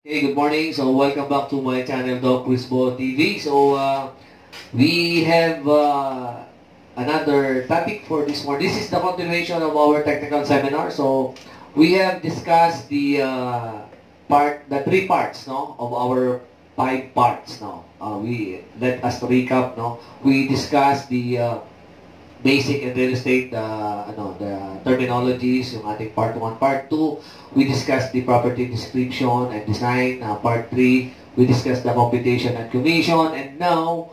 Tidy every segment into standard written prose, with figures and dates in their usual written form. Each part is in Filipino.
Hey, good morning. So, welcome back to my channel, Doc Quizbo TV. So, we have another topic for this morning. This is the continuation of our technical seminar. So, we have discussed the three parts, no, of our 5 parts. No, let us recap. No, we discussed the basic and real estate, the terminologies, yung ating part 1, part 2, we discussed the property description and design, part 3, we discussed the computation and commission, and now,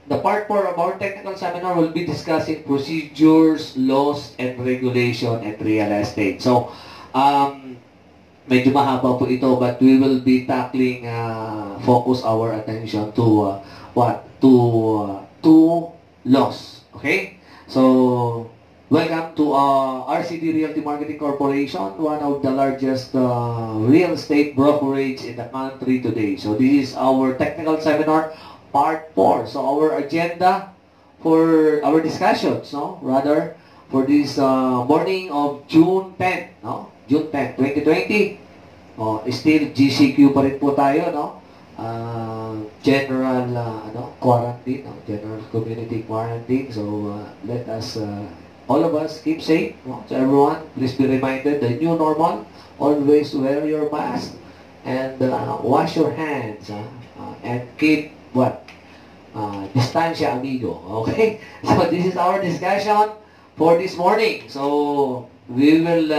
the part 4 of our technical seminar will be discussing procedures, laws, and regulation and real estate. So, medyo mahaba po ito, but we will be tackling, focus our attention to, two laws, okay? So, welcome to RCD Realty Marketing Corporation, one of the largest real estate brokerage in the country today. So, this is our technical seminar, part 4. So, our agenda for our discussions, no? Rather, for this morning of June 10, no? June 10, 2020. Still GCQ pa rin po tayo, no? General quarantine, general community quarantine. So let us all of us keep safe. So everyone, please be reminded the new normal. Always wear your mask and wash your hands and keep what distancia, amigo. Okay. So this is our discussion for this morning. So we will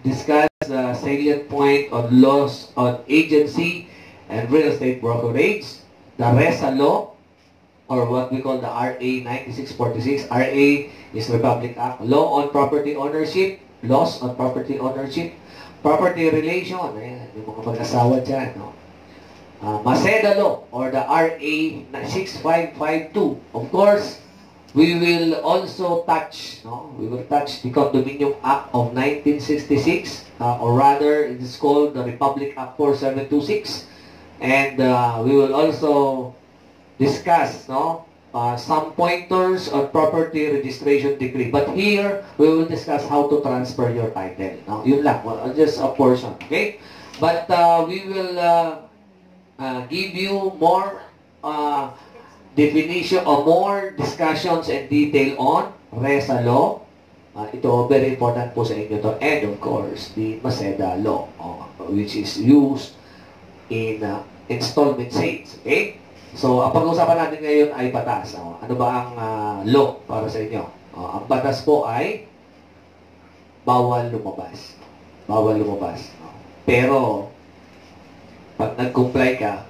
discuss the salient point on laws on agency and real estate brokerage, the RESA law, or what we call the RA 9646. RA is Republic Act. Law on property ownership, laws on property ownership, property relation, ayan, yung mga mag-asawa dyan, no? Maseda law, or the RA 6552. Of course, we will also touch, no? We will touch the Condominium Act of 1966, or rather, it is called the Republic Act 4726. And we will also discuss, no, some pointers on property registration decree. But here, we will discuss how to transfer your title. No? Yun lang, just a portion, okay? But we will give you more definition or more discussions and detail on RESA law. Ito, very important po sa inyo to. And of course, the Maseda law, which is used in installment sales. Okay? So, ang pag-uusapan natin ngayon ay batas. Ano ba ang law para sa inyo? Ang batas po ay bawal lumabas. Bawal lumabas. Pero, pag nag-comply ka,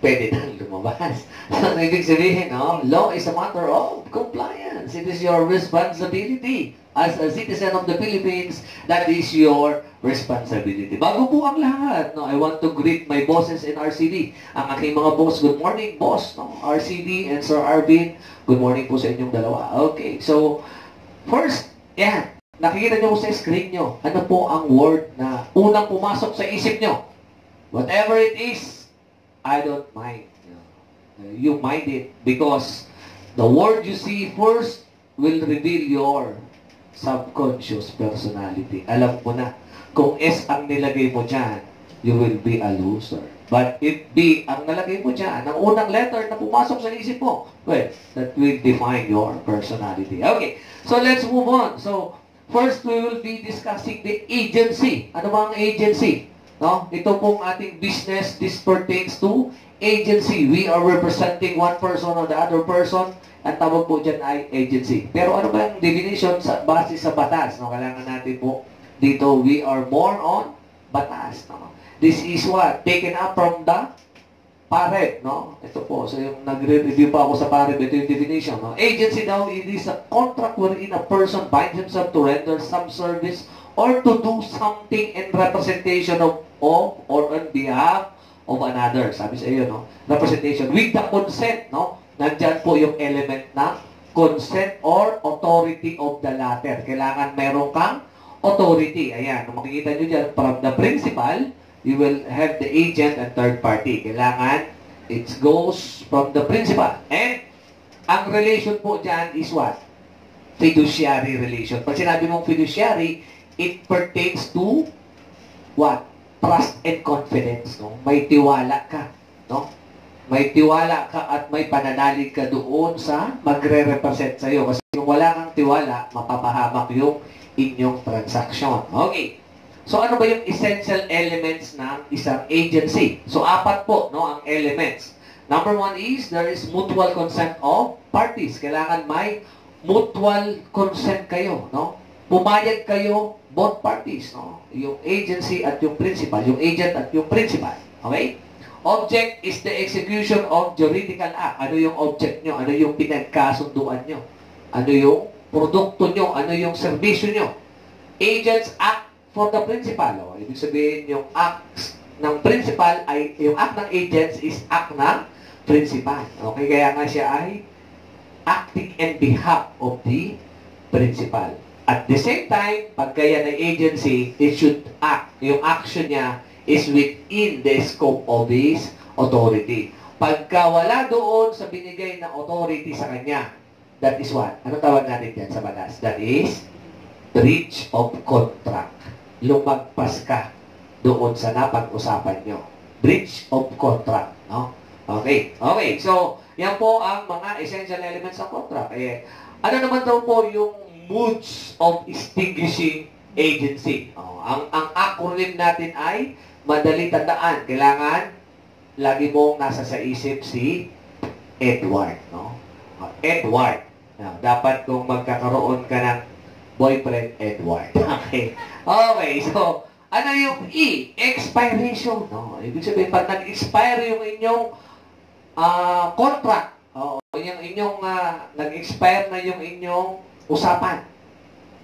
pwede nang lumabas. So, ibig sabihin, law is a matter of compliance. It is your responsibility. As a citizen of the Philippines, that is your responsibility. Bago po ang lahat, I want to greet my bosses in RCD. Ang aking mga boss, good morning, boss. RCD and Sir Arvin, good morning po sa inyong dalawa. Okay, so, first, yan, nakikita nyo sa screen nyo, ano po ang word na unang pumasok sa isip nyo? Whatever it is, I don't mind. You mind it because the word you see first will reveal your subconscious personality. Alam mo na, kung S ang nilagay mo dyan, you will be a loser. But if B ang nalagay mo dyan, ang unang letter na pumasok sa isip mo, well, that will define your personality. Okay, so let's move on. So, first we will be discussing the agency. Ano ba ang agency? No? Ito pong ating business, this pertains to agency. We are representing one person or the other person. Ang tawag po dyan ay agency. Pero ano ba yung definition sa base sa batas? No? Kailangan natin po dito, we are more on batas. No? This is what? Taken up from the PAREB. No? Ito po. So yung nagre-review pa ako sa PAREB, ito yung definition. No? Agency daw, it is a contract wherein a person binds himself to render some service or to do something in representation of or on behalf of another. Sabi sa iyo, no? Representation with the consent, no? Nandyan po yung element na consent or authority of the latter. Kailangan meron kang authority. Ayan, kung makikita nyo dyan, from the principal, you will have the agent and third party. Kailangan, it goes from the principal. And, ang relation po dyan is what? Fiduciary relation. Pag sinabi mong fiduciary, it pertains to what? trust and confidence, no? May tiwala ka, no? May tiwala ka at may pananalig ka doon sa magre-represent sa iyo. Kasi kung wala kang tiwala, mapapahamak yung inyong transaction. Okay. So, ano ba yung essential elements ng isang agency? So, 4 po, no, ang elements. Number 1 is, there is mutual consent of parties. Kailangan may mutual consent kayo, no? Pumayag kayo, both parties, no? Yung agency at yung principal, yung agent at yung principal. Okay? Object is the execution of juridical act. Ano yung object nyo? Ano yung pinagkasunduan nyo? Ano yung produkto nyo? Ano yung servisyo nyo? Agents act for the principal. O, ibig sabihin, yung act ng principal ay, yung act ng agents is act ng principal. Okay? Kaya nga siya ay acting in behalf of the principal. At the same time, pag kaya ng agency, it should act. Yung action niya is within the scope of his authority. Pagka wala doon sa binigay na authority sa kanya, that is what? Ano tawag natin dyan sa batas? That is breach of contract. Lumagpas ka doon sa napag-usapan nyo. Breach of contract. No? Okay. Okay. So, yan po ang mga essential elements ng contract. Ano naman daw po yung modes of extinguishing agency? Ang acronym natin ay madali tandaan. Kailangan lagi mong nasa sa isip si Edward. No? Edward. Dapat kung magkakaroon ka ng boyfriend, Edward. Okay. Okay. So, ano yung E? Expiration. No? Ibig sabihin, pag nag-expire yung inyong contract, yung inyong nag-expire na yung inyong usapan.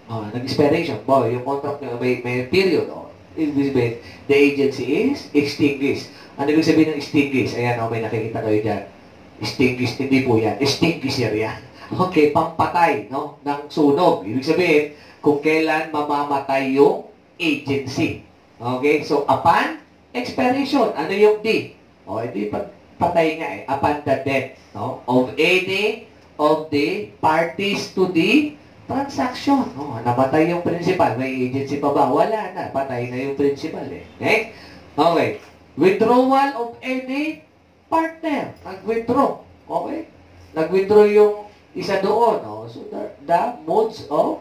Nag-expiration. Yung contract nyo, may period. Ibig sabihin, the agency is extinguished. Ano ibig sabihin ng extinguished? Ayan, may nakikita kayo dyan. Extinguished, hindi po yan. Extinguisher yan. Okay, pampatay, no? Ng sunog. Ibig sabihin, kung kailan mamamatay yung agency. Okay, so upon expiration, ano yung D? Hindi patay nga upon the death, no? Of any of the parties to the transaction. Namatay yung principal. May agency pa ba? Wala na. Patay na yung principal Okay? Okay. Withdrawal of any partner. Nag-withdraw. Okay? Nag-withdraw yung isa doon. So, the modes of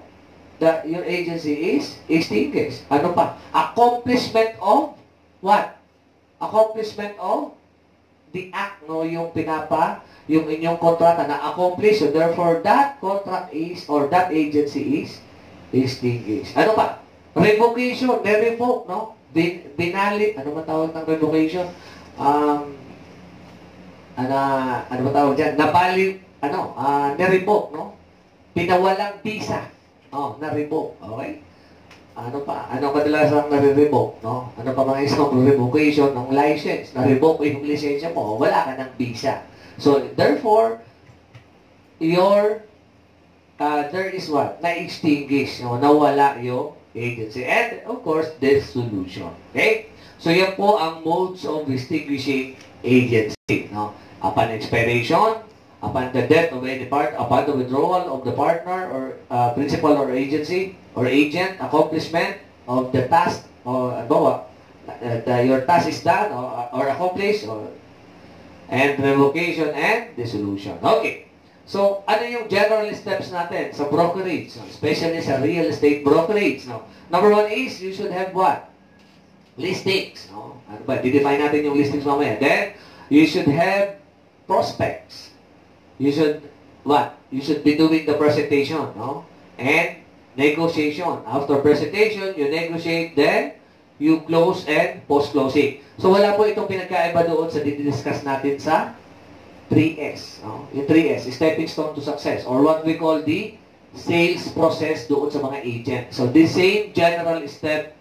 your agency is extinguished. Ano pa? Accomplishment of what? Accomplishment of the act, no? Yung inyong kontrata na accomplish. So, therefore, that contract is, or that agency is extinguished. Ano pa? Revocation. Ne-revoke, no? Binalit. Ano ba tawag ng revocation? Ano ba tawag dyan? Nabali, ne-revoke, no? Pinawalang visa. Na-revoke. Okay? Ano pa? Ano kadalasang nare-revoke, no? Ano pa mga isang revocation ng license? Na-revoke yung lisensya mo, wala ka ng visa. So, therefore, there is what? Na-extinguish, no? Nawala yung agency. And, of course, dissolution. Okay? So, yan po ang modes of extinguishing agency, no? Upon expiration, upon the death of any part, upon the withdrawal of the partner or principal or agency or agent, accomplishment of the task, or your task is done or accomplished, and revocation and dissolution. Okay. So, ano yung general steps natin sa brokerage, especially sa real estate brokerage? No? Number 1 is, you should have what? Listings. No? Ano ba? Didefine natin yung listings mamaya. Then, you should have prospects. You should, what? You should be doing the presentation, no? And negotiation. After presentation, you negotiate, then you close and post-closing. So, wala po itong pinagkaiba doon sa didiscuss natin sa 3S. No? Yung 3S, stepping stone to success, or what we call the sales process doon sa mga agent. So, the same general step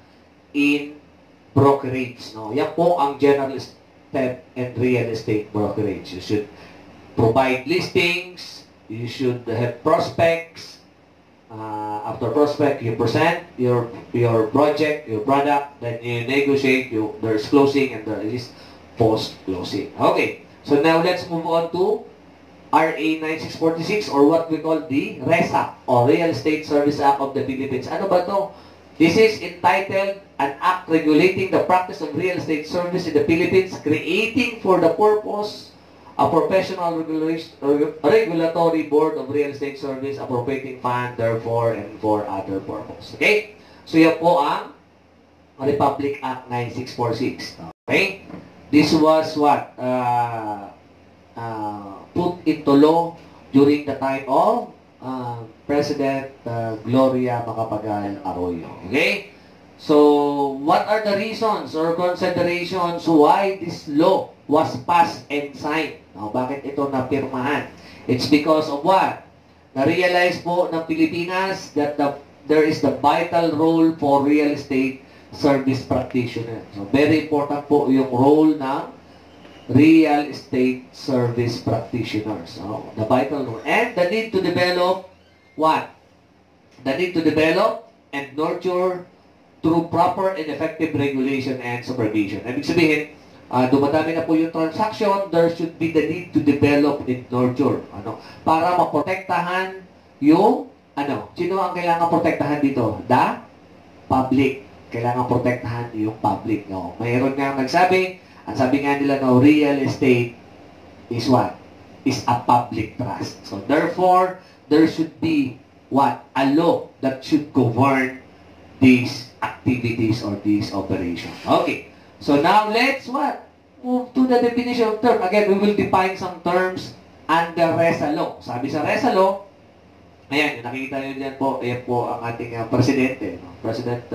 in brokerage. No? Yan po ang general step in real estate brokerage. You should provide listings, you should have prospects. After prospect, you present your project, your product, then you negotiate, there's closing, and there is post-closing. Okay, so now let's move on to RA 9646, or what we call the RESA, or Real Estate Service Act of the Philippines. Ano ba to? This is entitled an act regulating the practice of real estate service in the Philippines, creating for the purpose a professional regulatory board of real estate service, appropriating fund, therefore, and for other purpose. Okay? So, yan po ang Republic Act 9646. Okay? This was what? Put into law during the time of President Gloria Macapagal Arroyo. Okay? So, what are the reasons or considerations why this law was passed and signed? Now, bakit ito napirmahan? It's because of what? Na-realize po ng Pilipinas that there is the vital role for real estate service practitioner. So, very important po yung role ng real estate service practitioners. So, the vital role. And the need to develop what? The need to develop and nurture through proper and effective regulation and supervision. Ibig sabihin, dumadami na po yung transaction, there should be the need to develop and nurture. Para maprotektahan yung, sino ang kailangan protektahan dito? The public. Kailangan protektahan yung public. Mayroon nga nagsabi, ang sabi nga nila, real estate is what? Is a public trust. So therefore, there should be what? A law that should govern these activities or these operations. Okay. So now let's what? Move to the definition of term. Again, we will define some terms under RESA law. Sabi sa RESA law, ayan, nakikita nyo dyan po, ayan po ang ating presidente, President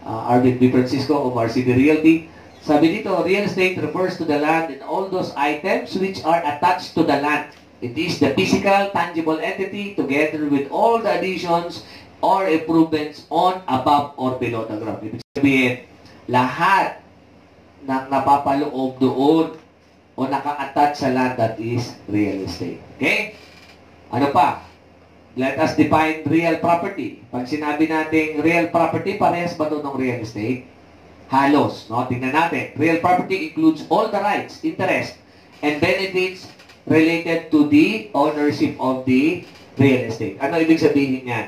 Arvin B. Francisco of RCD Realty. Sabi dito, real estate refers to the land and all those items which are attached to the land. It is the physical, tangible entity together with all the additions or improvements on, above, or below the ground. Ibig sabihin, lahat ng napapaloob doon o naka-attach sa land that is real estate. Okay? Ano pa? Let us define real property. Pag sinabi natin real property, parehas ba ito ng real estate? Halos. No? Tingnan natin. Real property includes all the rights, interest, and benefits related to the ownership of the real estate. Ano ibig sabihin yan?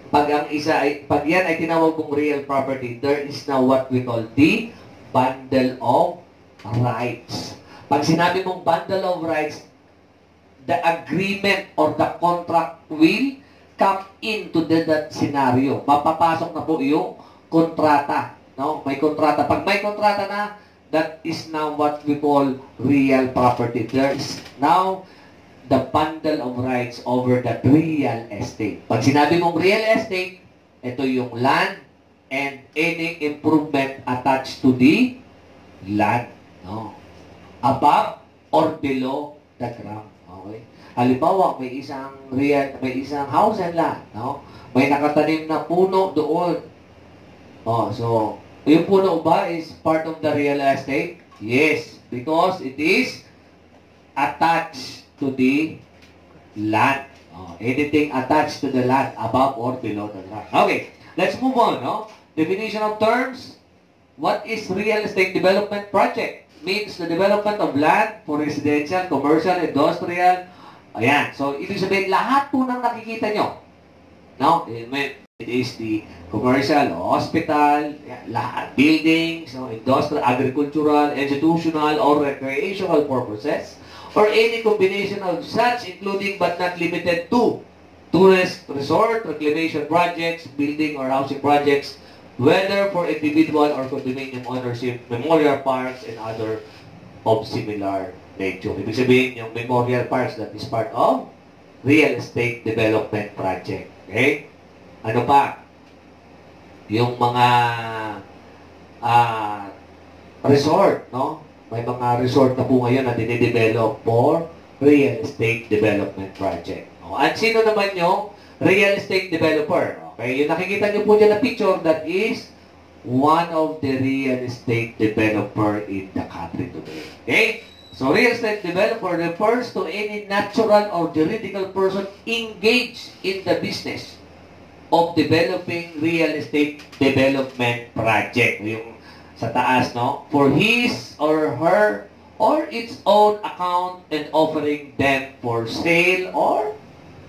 Pag yan ay tinawag mong real property, there is now what we call the bundle of rights. Pag sinabi mong bundle of rights, the agreement or the contract will come into that scenario. Mapapasok na po yung kontrata. No? May kontrata. Pag may kontrata na, that is now what we call real property. There is now the bundle of rights over that real estate. Pag sinabi mong real estate, ito yung land and any improvement attached to the land. No? Above or below the ground. Okay? Halimbawa, may isang house and land. No? May nakatanim na puno doon. So, yung puno ba is part of the real estate? Yes, because it is attached to the land. Anything attached to the land, above or below the land. Okay, let's move on. Definition of terms. What is real estate development project? Means the development of land for residential, commercial, industrial. Ayan. So, ibig sabihin, lahat po ng nakikita nyo. No? It is the commercial, hospital, lahat, buildings, industrial, agricultural, institutional, or recreational purposes, or any combination of such, including but not limited to tourist resort, reclamation projects, building or housing projects, whether for individual or condominium ownership, memorial parks, and other of similar nature. Ibig sabihin, yung memorial parks, that is part of real estate development project. Okay? Ano pa? Yung mga resort, no? May mga resort na po ngayon na dinidevelop for real estate development project. At sino naman yung real estate developer? Okay, yung nakikita nyo po dyan na picture, that is one of the real estate developer in the country today. Okay? So, real estate developer refers to any natural or juridical person engaged in the business of developing real estate development project. Yung sa taas, no? For his or her or its own account and offering them for sale or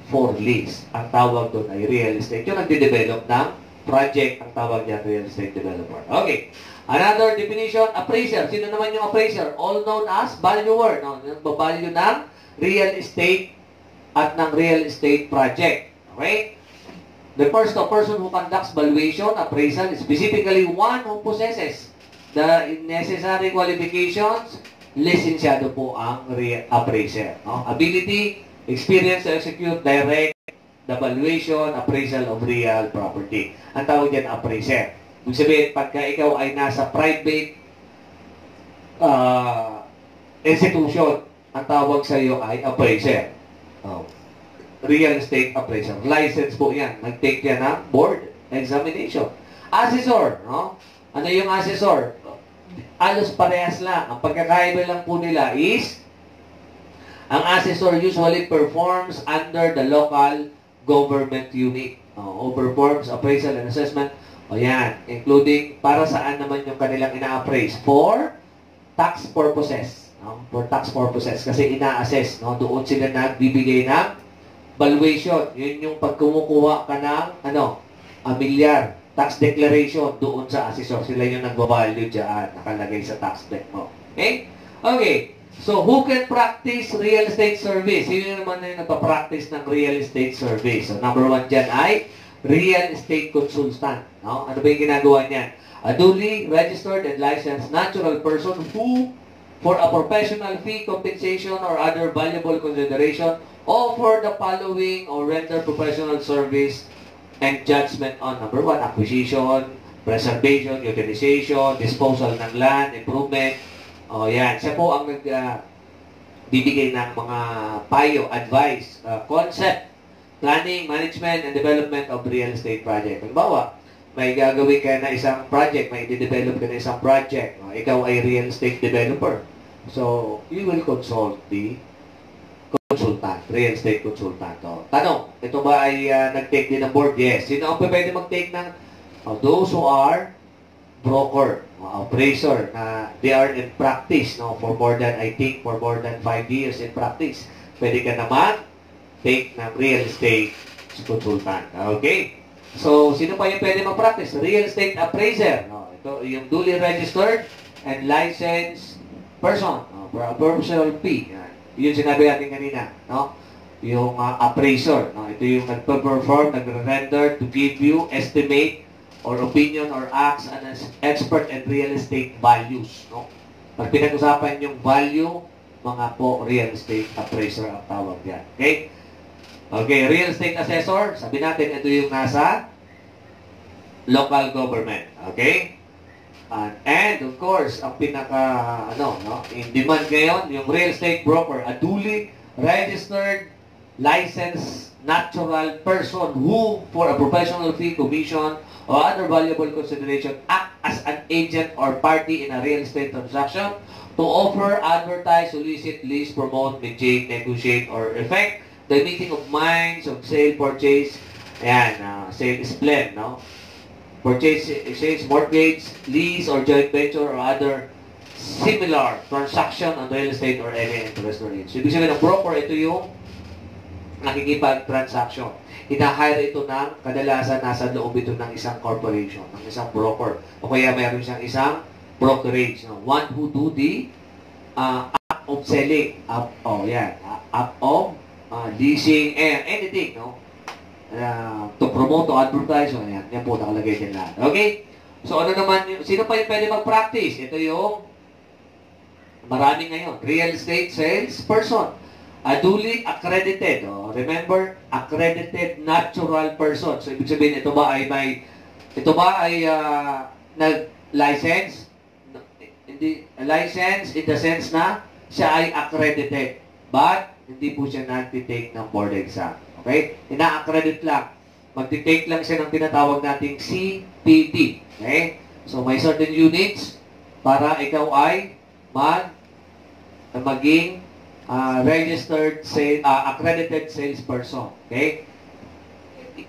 for lease. Ang tawag doon ay real estate. Yung nagde-develop ng project, ang tawag niya real estate developer. Okay. Another definition, appraiser. Sino naman yung appraiser? All known as valuer. No? Nagbabalyo ng real estate at ng real estate project. Okay? The first person who conducts valuation, appraisal, is specifically one who possesses the necessary qualifications. Lisensyado po ang appraiser. No? Ability, experience to execute direct the valuation, appraisal of real property. Ang tawag dyan, appraiser. Ibig sabihin, pagka ikaw ay nasa private institution, ang tawag sa iyo ay appraiser. Real estate appraiser. License po yan. Nag-take yan ng board examination. Assessor. No? Ano yung assessor? Alos parehas lang. Ang pagkakaiba lang po nila is ang assessor usually performs under the local government unit. O performs appraisal and assessment. O yan. Including para saan naman yung kanilang ina-appraise. For tax purposes. No? For tax purposes. Kasi ina-assess. No? Doon sila nagbibigay ng valuation. Yun yung pag kumukuha ka ng amilyar. Tax declaration doon sa assessor. Sila yung nagbabalyo dyan. Nakalagay sa tax deck mo. Okay? Okay. So, who can practice real estate service? Sino naman na yung nagpa-practice ng real estate service? So, number 1 dyan ay real estate consultant. No? Ano ba yung ginagawa niyan? A duly registered and licensed natural person who, for a professional fee, compensation, or other valuable consideration, offer the following or render professional service and judgment on number 1, acquisition, preservation, utilization, disposal ng land, improvement. O yan, siya po ang bibigay ng mga payo, advice, concept, planning, management, and development of real estate project. Halimbawa, may gagawin ka na isang project, may i-develop ka na isang project. Ikaw ay real estate developer. So, you will consult the consultant, real estate consultant. Tanong, ito ba ay nag-take din ng board? Yes. Sino ang pwede mag-take ng those who are broker, appraiser, na they are in practice for more than, I think, for more than 5 years in practice. Pwede ka naman take ng real estate consultant. Okay? So, sino pa yung pwede mag-practice? Real estate appraiser. Ito yung duly registered and licensed person for a professional fee. Yun sinabi natin kanina. No? Yung appraiser. No? Ito yung nagpa-perform, nag-render to give you estimate or opinion or acts as expert in real estate values. No? Pag pinag-usapan yung value, mga po real estate appraiser ang tawag yan. Okay? Okay, real estate assessor, sabi natin ito yung nasa local government. Okay? And of course, ang pinaka in demand ngayon, yung real estate broker, a duly registered, licensed, natural person who, for a professional fee, commission, or other valuable consideration, act as an agent or party in a real estate transaction to offer, advertise, solicit, lease, promote, mediate, negotiate, or effect the meeting of minds of sale, purchase, and sale is blend, no? Purchase, exchange, mortgage, lease, or joint venture, or other similar transaction on real estate or any interest or So, ibig sabihin ng broker, ito yung nakikipag-transaction. Ina-hire ito ng kadalasan nasa loob ito ng isang corporation, ng isang broker. O kaya mayroon siyang isang brokerage. No? One who do the act of selling, act of leasing, anything, no? To promote, to advertise, so yan po nakalagay din lahat. Okay? So ano naman, sino pa yung pwede mag-practice? Ito yung marami ngayon. Real estate sales person. A duly accredited. Remember, accredited natural person. So, ibig sabihin, ito ba ay nag-license? Hindi, license in the sense na siya ay accredited. But, hindi po siya nag-take ng board exam. Okay? Ina-accredit lang. Mag-take lang siya ng tinatawag nating CPD. Okay? So, may certain units para ikaw ay maging registered accredited salesperson. Okay?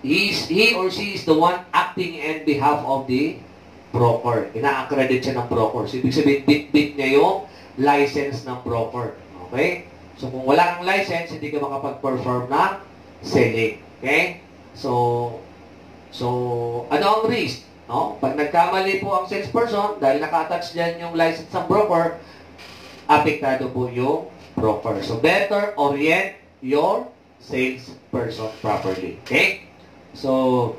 He or she is the one acting on behalf of the broker. Ina-accredit siya ng broker. So, ibig sabihin, bit-bit niya yung license ng broker. Okay? So, kung wala kang license, hindi ka makapag-perform ng selling. Okay? So, So, ano ang risk? No? Pag nagkamali po ang salesperson, dahil naka-attach dyan yung license ng broker, apektado po yung broker. So, better orient your salesperson properly. Okay? So,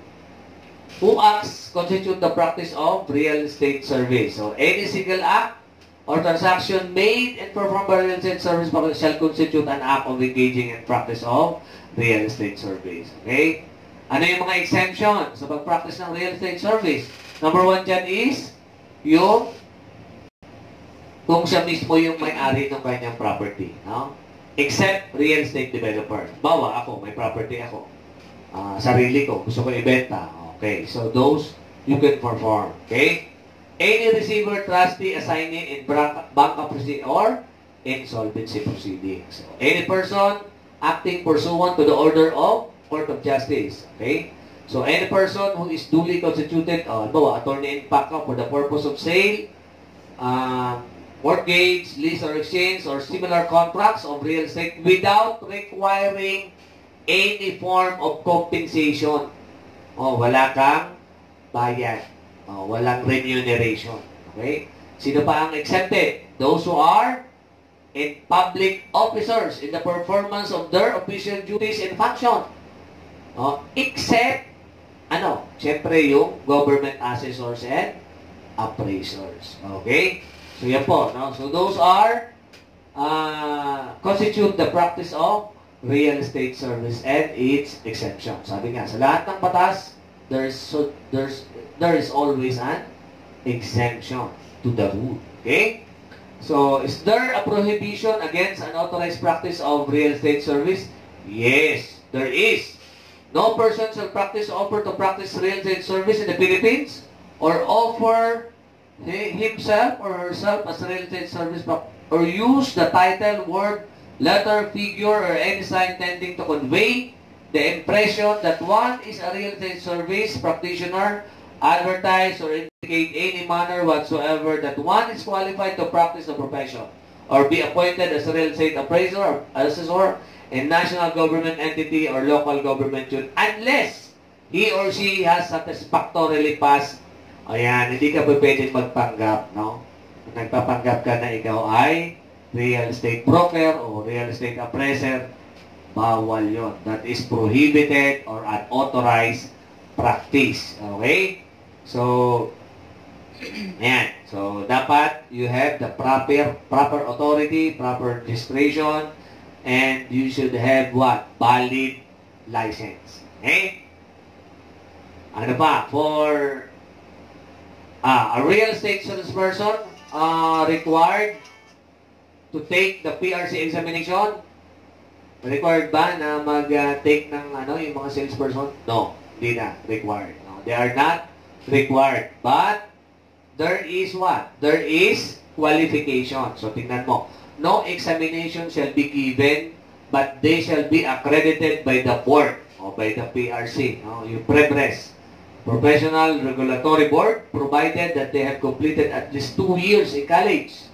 who acts constitute the practice of real estate service. So, any single act or transaction made and performed by real estate service shall constitute an act of engaging in practice of real estate service. Okay? Ano yung mga exemption sa pag-practice ng real estate service? Number 1 dyan is yung kung siya mismo yung may-ari ng kanyang property. No? Except real estate developer. Bawa ako, may property ako. Sarili ko, gusto ko ibenta. Okay, so those you can perform. Okay? Any receiver, trustee, assignee in bankruptcy or insolvency proceedings. So, any person acting pursuant to the order of Court of Justice. Okay? So, any person who is duly constituted, attorney in fact for the purpose of sale, mortgage, lease or exchange, or similar contracts of real estate without requiring any form of compensation. Wala kang bayad. Walang remuneration. Okay? Sino pa ang exempted? Those who are in public officers in the performance of their official duties and function. Except, siyempre yung government assessors and appraisers. Okay? So, yan po. No? So, those are constitute the practice of real estate service and its exemption. Sabi nga, sa lahat ng batas, there is always an exemption to the rule. Okay? So, is there a prohibition against unauthorized practice of real estate service? Yes, there is. No person shall practice or offer to practice real estate service in the Philippines or offer himself or herself as real estate service or use the title, word, letter, figure, or any sign tending to convey the impression that one is a real estate service practitioner, advertise or indicate any manner whatsoever that one is qualified to practice the profession or be appointed as a real estate appraiser or assessor in national government entity or local government unit unless he or she has satisfactorily passed. Ayan, hindi ka pa pwedeng magpanggap, no? Kung nagpapanggap ka na ikaw ay real estate broker o real estate appraiser, bawal yon. That is prohibited or unauthorized practice. Okay? So, ayan. So, dapat you have the proper authority, proper registration, and you should have what? Valid license. Okay? Ano pa? For a real estate salesperson required to take the PRC examination. Required ba na mag-take ng yung mga salesperson? No, hindi na required. No, they are not required. But there is what? There is qualification. So tingnan mo. No examination shall be given, but they shall be accredited by the board o by the PRC. No? Yung PREBRES, Professional Regulatory Board, provided that they have completed at least 2 years in college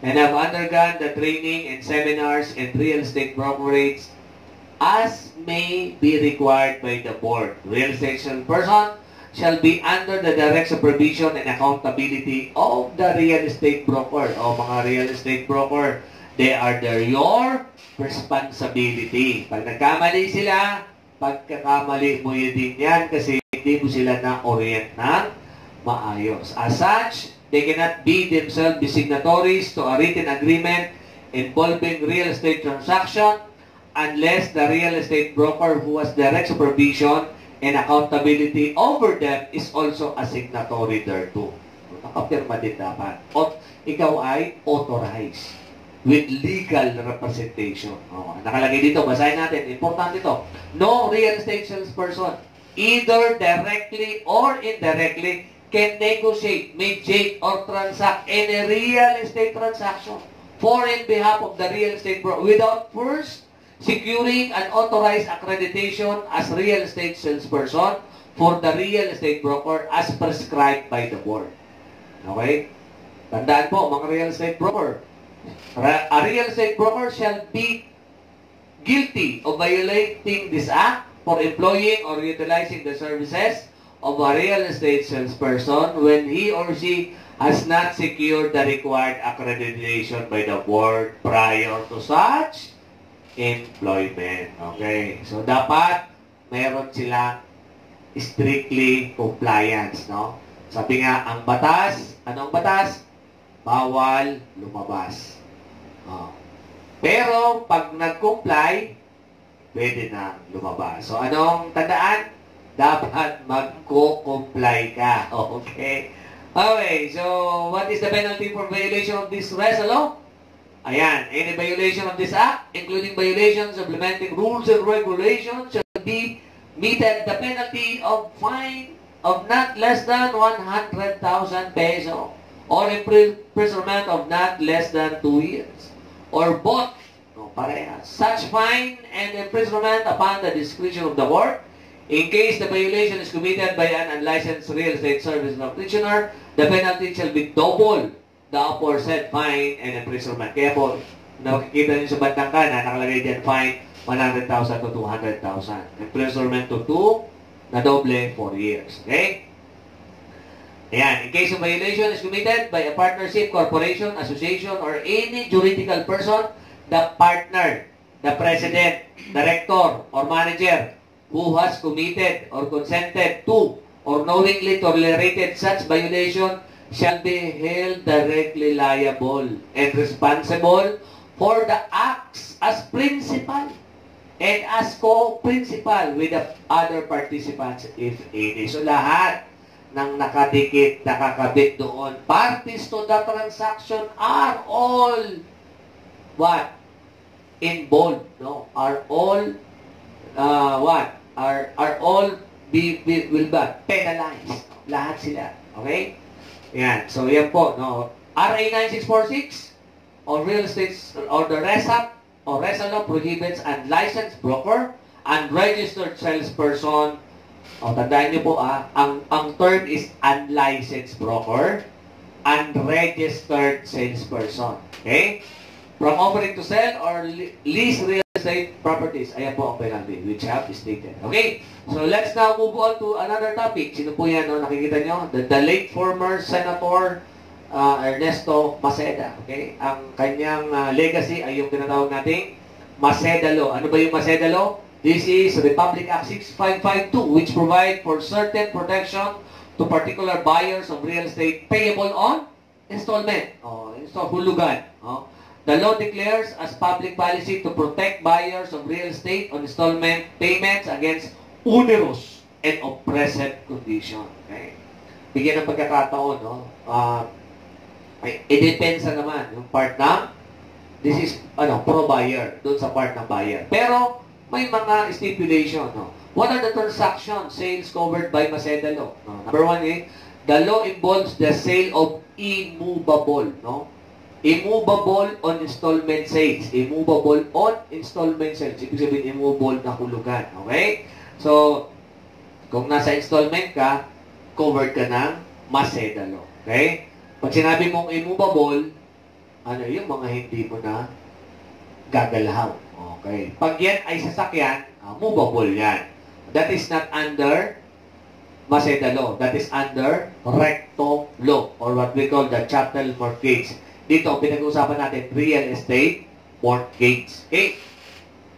and have undergone the training and seminars in real estate brokerage as may be required by the board. Real estate person shall be under the direct supervision and accountability of the real estate broker. O mga real estate broker, they are your responsibility. Pag nagkamali sila, pagkakamali mo yun din yan kasi hindi mo sila na-orient ng maayos. As such, they cannot be themselves be signatories to a written agreement involving real estate transaction unless the real estate broker who has direct supervision and accountability over them is also a signatory thereto. Nakapirma din dapat. O, ikaw ay authorized with legal representation. Nakalagay dito, basahin natin. Importante ito. No real estate salesperson, either directly or indirectly, can negotiate, mediate, or transact any real estate transaction for in behalf of the real estate broker without first securing an authorized accreditation as real estate salesperson for the real estate broker as prescribed by the board. Okay? Tandaan po, mga real estate broker. A real estate broker shall be guilty of violating this act for employing or utilizing the services of a real estate salesperson when he or she has not secured the required accreditation by the board prior to such employment. Okay? So, dapat meron silang strictly compliance, no? Sabi nga, ang batas, anong batas? Bawal lumabas. Pero, pag nag-comply, pwede na lumabas. So, anong tandaan? Dapat mag-comply ka. Okay? Okay, so, what is the penalty for violation of this RESA law? Ayan, any violation of this act, including violations implementing rules and regulations, shall be meted the penalty of fine of not less than 100,000 peso or imprisonment of not less than 2 years or both. No, parehas. Such fine and imprisonment upon the discretion of the court. In case the violation is committed by an unlicensed real estate service practitioner, the penalty shall be double the aforesaid fine and imprisonment. Kaya po, nakikita niyo sa bandang kanan, nakalagay dyan fine 100,000 to 200,000. Imprisonment to 2, na doble 4 years. Okay? Ayan. In case of violation is committed by a partnership, corporation, association, or any juridical person, the partner, the president, director, or manager who has committed or consented to or knowingly tolerated such violation shall be held directly liable and responsible for the acts as principal and as co-principal with the other participants if any. So lahat ng nakadikit, nakakabit doon, parties to the transaction are all what? Involved, no? Are all what? Are all will be penalized. Lahat sila. Okay? Yan. So, yan po, no? RA 9646 or real estate or the RESA or RESA law prohibits unlicensed broker, unregistered salesperson. O, tandaan niyo po, ang term is unlicensed broker, unregistered salesperson. Okay? From offering to sell or lease real estate properties. Ayan po ang penalty which have stated. Okay? So, let's now move on to another topic. Sino po yan? No? Nakikita nyo? The late former Senator Ernesto Maceda. Okay? Ang kanyang legacy ay yung tinatawag nating Maceda Law. Ano ba yung Maceda Law? This is Republic Act 6552 which provide for certain protection to particular buyers of real estate payable on installment. Hulugan. The law declares as public policy to protect buyers of real estate on installment payments against onerous and oppressive condition. Okay? Bigyan ng pagkakataon, no? I-depensa naman yung part na this is pro-buyer, doon sa part ng buyer. Pero may mga stipulation, no? What are the transactions, sales covered by Maceda Law? No? Number one, the law involves the sale of immovable, no? Immovable on installment sales. Immovable on installment sales. Ibig sabihin, immovable na hulugan. Okay? So, kung nasa installment ka, covered ka ng Maceda Law. Okay? Pag sinabi mong immovable, yung mga hindi mo na gagalaw. Okay? Pag yan ay sasakyan, movable yan. That is not under Maceda Law. That is under Recto Law or what we call the chattel mortgage. Dito, pinag-uusapan natin real estate mortgage. Okay?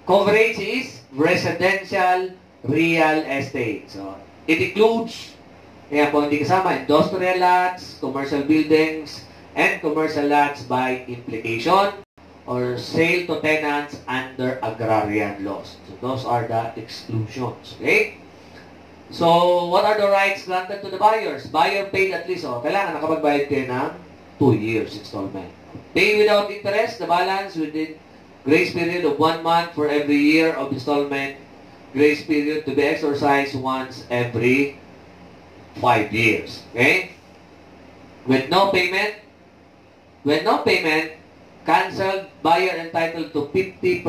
Coverage is residential real estate. So, it includes, kaya po hindi kasama, industrial lots, commercial buildings, and commercial lots by implication or sale to tenants under agrarian laws. So, those are the exclusions. Okay? So, what are the rights granted to the buyers? Buyer paid at least, kailangan nakapagbayad kayo ng 2 years installment. Pay without interest, the balance within grace period of 1 month for every year of installment. Grace period to be exercised once every 5 years. Okay? With no payment, canceled, buyer entitled to 50%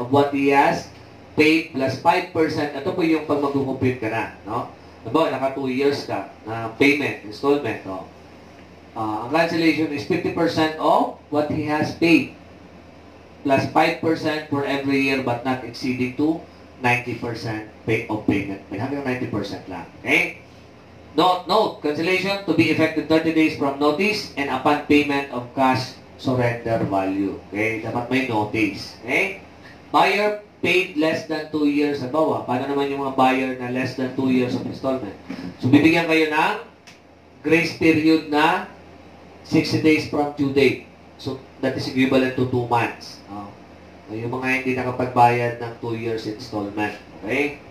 of what he has paid plus 5%. Ito po yung pag mag-complete ka na. No? Diba, naka 2 years ka na payment, installment. No? Ang cancellation is 50% of what he has paid plus 5% for every year but not exceeding to 90% of payment. May hanggang 90% lang. Okay? Note, cancellation to be effective 30 days from notice and upon payment of cash surrender value. Okay? Dapat may notice. Okay? Buyer paid less than 2 years. Halimbawa, paano naman yung mga buyer na less than 2 years of installment? So, bibigyan kayo ng grace period na 60 days from due date. So, that is equivalent to 2 months. Yung mga hindi nakapagbayad ng 2 years installment. Okay?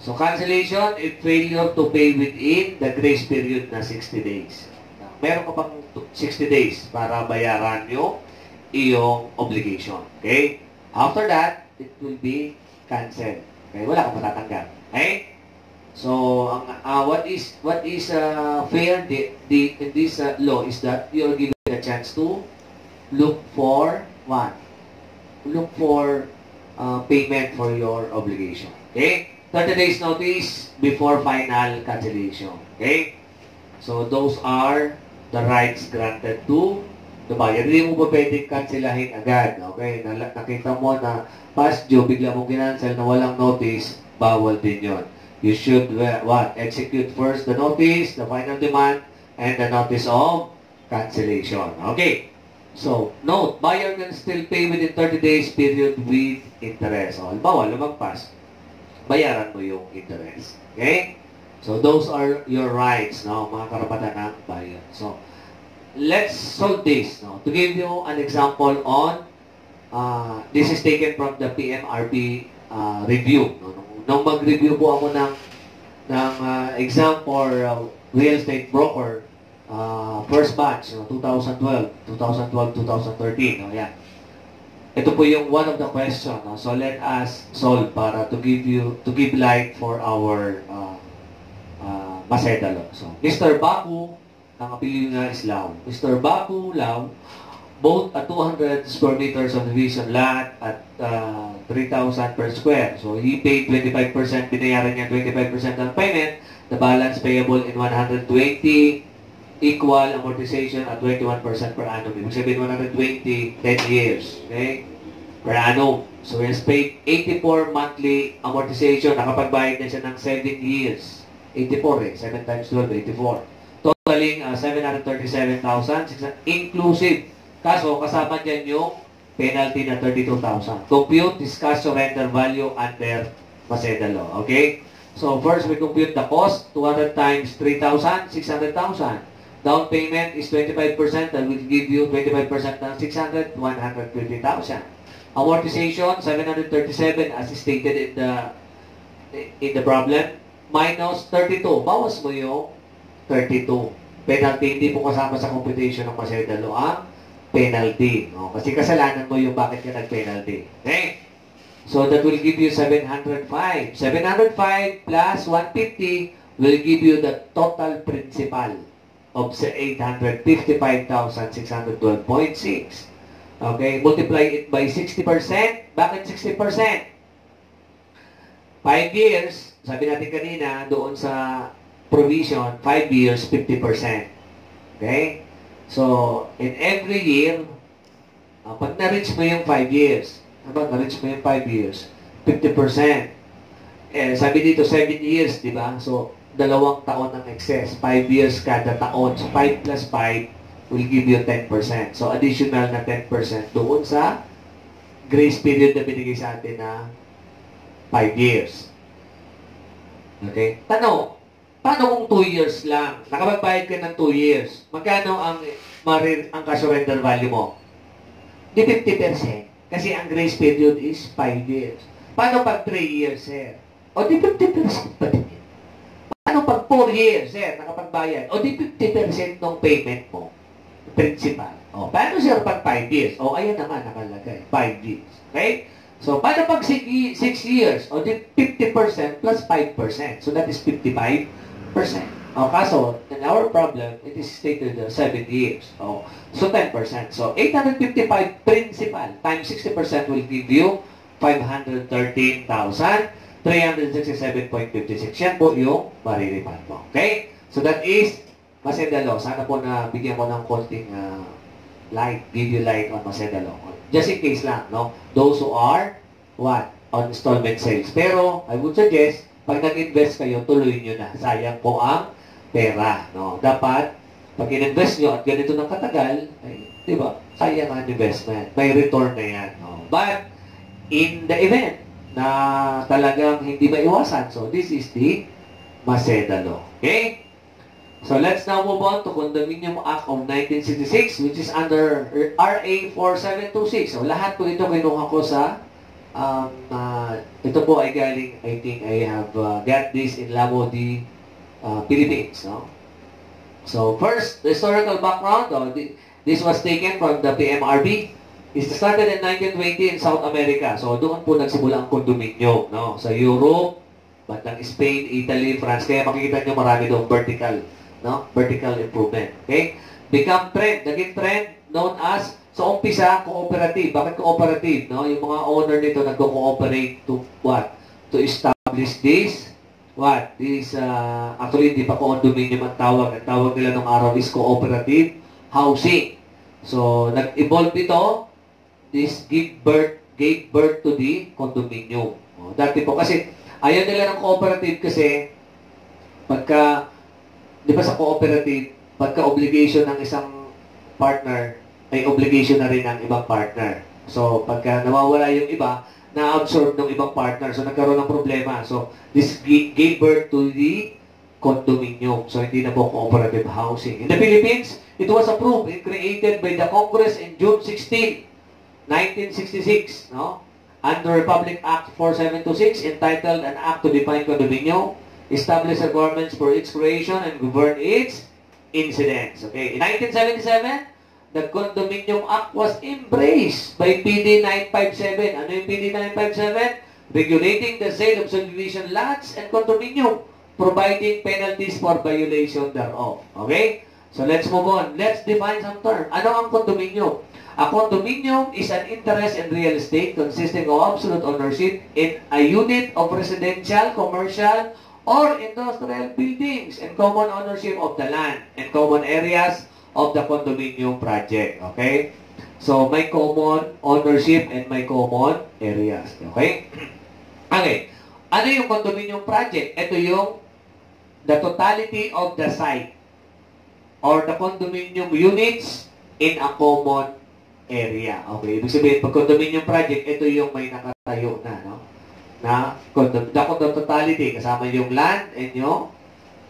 So, cancellation if failure to pay within the grace period na 60 days. Meron ka pang 60 days para bayaran yung iyong obligation. Okay? After that, it will be canceled. Okay? Wala kang matatanggap. Okay? So, what is fair in this law is that you are given a chance to look for what? Look for payment for your obligation. Okay? 30 days notice before final cancellation. Okay? So, those are the rights granted to the buyer. Hindi mo pa pwedeng cancelahin agad. Okay? Nakita mo na past due, bigla mong kinancel na walang notice, bawal din yun. You should, execute first the notice, the final demand, and the notice of cancellation. Okay? So, note, buyer can still pay within 30 days period with interest. O, halimbawa, lumagpas, bayaran mo yung interest. Okay? So, those are your rights, no? Mga karapatan ng buyer. So, let's solve this, no? To give you an example on, this is taken from the PMRB review. No? Nung mag-review po ako ng exam for real estate broker, first batch, 2012, 2013, no? Yan. Ito po yung one of the question. No? So let us solve para to give light for our Maceda law. So, Mr. Baku, ang apelyido niya is Lau. Mr. Baku, Lau, both at 200 square meters of division lot at 3,000 per square. So, he paid 25%, binayaran niya 25% ng payment. The balance payable in 120 equal amortization at 21% per annum. Ibig sabihin 120, 10 years. Okay? Per annum. So, he has paid 84 monthly amortization. Nakapagbayad na siya ng 7 years. 84 7 times 12, 84. Totaling 737,000, inclusive. Kaso, kasama dyan yung penalty na 32,000. Compute, discuss surrender value under Maceda law. Okay? So, first we compute the cost. 200 times 3,000, 600,000. Down payment is 25%. That will give you 25% ng 600, 150,000. Amortization, 737 as stated in the problem. Minus 32. Bawas mo yung 32. Penalty, hindi po kasama sa computation ng Maceda law ang penalty. No? Kasi kasalanan mo yung bakit ka nag-penalty. Okay? So, that will give you 705. 705 plus 150 will give you the total principal of 855,612.6. Okay? Multiply it by 60%. Bakit 60%? 5 years, sabi natin kanina, doon sa provision, 5 years, 50%. Okay? So, in every year, pag na-reach mo yung 5 years, na-reach mo yung 5 years, 50%. Sabi dito, 7 years, di ba? So, 2 taon ng excess. 5 years kada taon. So, 5 plus 5 will give you 10%. So, additional na 10% doon sa grace period na binigay sa atin na 5 years. Okay? Tanong, paano kung 2 years lang? Nakapagbayad ka ng 2 years. Magkano ang surrender value mo? Di 50%. Kasi ang grace period is 5 years. Paano pag 3 years, sir? O di 50% pa din. Paano pag 4 years, sir, nakapagbayad? O di 50% ng payment mo. Principal. O, paano, sir, pag 5 years? O, ayan naman nakalagay. 5 years. Okay? So, paano pag 6 years? O, di 50% plus 5%. So, that is 55%. O, kaso, in our problem, it is stated 7 years. O, so, 10%. So, 855 principal times 60% will give you 513,367.56. Yan po yung mariripan mo. Okay? So, that is Maceda law. Sana po na bigyan ko ng konting light, give you light on Maceda law. Just in case lang, no? Those who are, what? on installment sales. Pero, I would suggest, pag nag-invest kayo, tuloy nyo na. Sayang po ang pera. No? Dapat, pag in-invest nyo at ganito ng katagal, ay, di ba, sayang ang investment. May return na yan. No? But, in the event na talagang hindi maiwasan, so this is the Maseda Law. Okay? So, let's now move on to Condominium Act of 1966, which is under RA 4726. So, lahat po ito kinuha ko sa ito po ay galing, I think I have got this in Labo de Philippines. No? So, first, the historical background. This was taken from the PMRB. It started in 1920 in South America. So, doon po nagsimula ang kondominyo. No? Sa Europe, bandang Spain, Italy, France. Kaya makikita nyo marami doon vertical. No? Vertical improvement. Okay? Become trend. Naging trend known as, so umpisa, cooperative. Bakit cooperative? No? Yung mga owner nito nagko-cooperate to what? To establish this, what? This, actually, hindi pa condominium ang tawag. Ang tawag nila nung araw is cooperative housing. So, nag-evolve ito. This gave birth to the condominium. Dati po, kasi ayaw nila ng cooperative kasi pagka, di ba sa cooperative, pagka obligation ng isang partner, ay obligation na rin ng ibang partner. So, pagka nawawala yung iba, na-absorb ng ibang partner. So, nagkaroon ng problema. So, this gave birth to the condominium. So, hindi na po cooperative housing. In the Philippines, it was approved and created by the Congress in June 16, 1966, no? Under Republic Act 4726, entitled An Act to Define Condominium, establish requirements for its creation and govern its incidents. Okay. In 1977, the Condominium Act was embraced by PD 957. Ano yung PD 957? Regulating the sale of subdivision lots and condominium, providing penalties for violation thereof. Okay? So let's move on. Let's define some term. Ano ang condominium? A condominium is an interest in real estate consisting of absolute ownership in a unit of residential, commercial, or industrial buildings and common ownership of the land and common areas of the condominium project. Okay? So, may common ownership and may common areas. Okay? Okay. Ano yung condominium project? Ito yung the totality of the site or the condominium units in a common area. Okay? Ibig sabihin, pag condominium project, ito yung may nakatayo na, no? Na the totality, kasama yung land and yung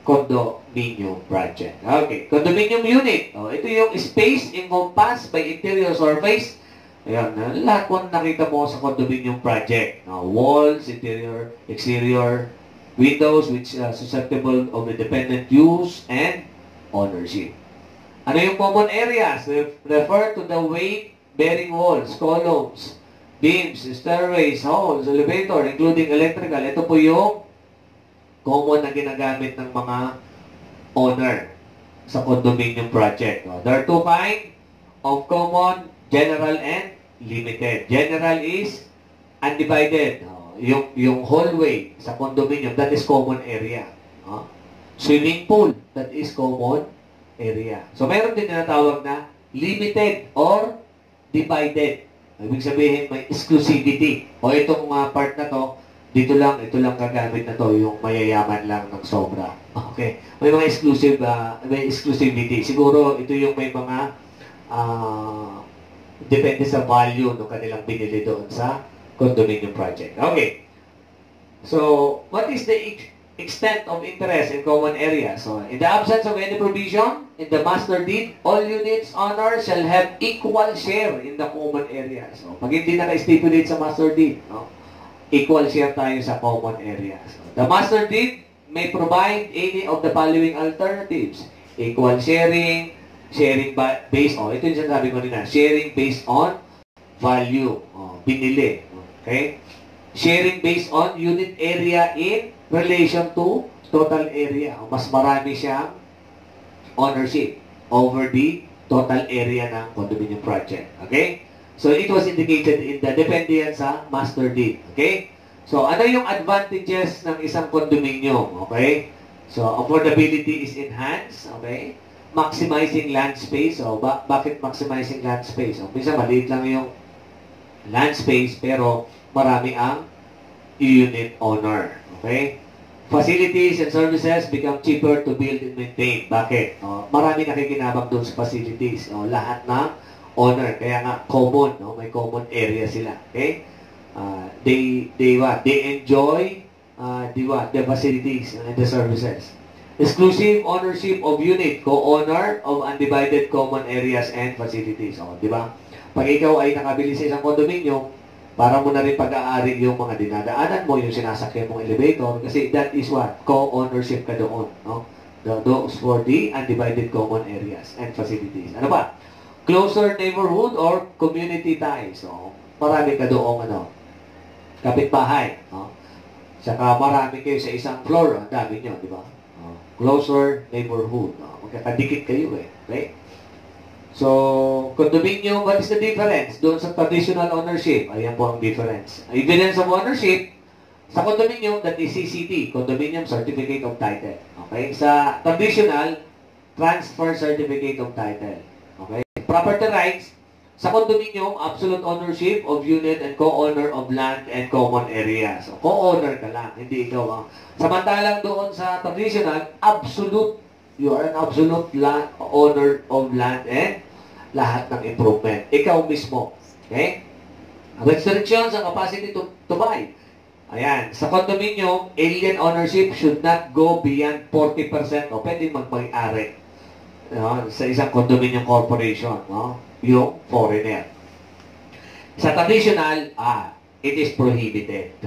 condominium project. Okay. Condominium unit. Oh, ito yung space encompassed by interior surface. Ayan, lahat po nakita mo sa condominium project. Walls, interior, exterior, windows which are susceptible of independent use and ownership. Ano yung common areas? Refer to the weight-bearing walls, columns, beams, stairways, halls, elevator, including electrical. Ito po yung common na ginagamit ng mga owner sa condominium project. There are two kinds of common, general and limited. General is undivided. Yung hallway sa condominium, that is common area. Swimming pool, that is common area. So, mayroon din tinatawag na limited or divided. Ibig sabihin, may exclusivity. O itong part na to, ito lang gagamit na to, yung mayayaman lang ng sobra. Okay? May mga may exclusivity. Siguro, ito yung may mga depende sa value ng kanilang binili doon sa condominium project. Okay. So, what is the extent of interest in common areas? So, in the absence of any provision in the master deed, all units owners shall have equal share in the common area. So, pag hindi naka-stipulate sa master deed, no? Equal share tayo sa common areas. So, the master deed may provide any of the following alternatives. Equal sharing, sharing based on, ito yung sinasabi ko nila, sharing based on value, binili. Okay? Sharing based on unit area in relation to total area. Mas marami siyang ownership over the total area ng condominium project. Okay? So, it was indicated in the depende yan sa master deed. Okay? So, ano yung advantages ng isang condominium? Okay? So, affordability is enhanced. Okay? Maximizing land space. So, bakit maximizing land space? So, minsan maliit lang yung land space pero marami ang unit owner. Okay? Facilities and services become cheaper to build and maintain. Bakit? Marami nakikinabang doon sa facilities. Lahat ng owner. Kaya nga, common. May common area sila. Okay? They enjoy the facilities and the services. Exclusive ownership of unit, co-owner of undivided common areas and facilities. Di ba? Pag ikaw ay nakabili sa isang condominium, para mo na rin pag-aari yung mga dinadaanan mo, yung sinasakyan mong elevator, kasi that is what? Co-ownership ka doon. No? Those for the undivided common areas and facilities. Ano ba? Closer neighborhood or community ties. So, marami ka doon, kapitbahay. No? Saka marami kayo sa isang floor, ang dami nyo, di ba? Closer neighborhood. Magkakadikit kayo eh. Okay? So, condominium, what is the difference? Doon sa traditional ownership, ayan po ang difference. Evidence of ownership, sa condominium, that is CCT, Condominium Certificate of Title. Okay? Sa traditional, Transfer Certificate of Title. Okay? Property rights, sa condominium, absolute ownership of unit and co-owner of land and common areas. So, co-owner ka lang, hindi ikaw ang... Samantalang doon sa traditional, absolute, you are an absolute land, owner of land and lahat ng improvement. Ikaw mismo. Okay? Restrictions ang capacity to buy. Ayan. Sa condominium, alien ownership should not go beyond 40% o pwede magpag-ari sa isang condominium corporation. Yung foreigner. Sa traditional, it is prohibited.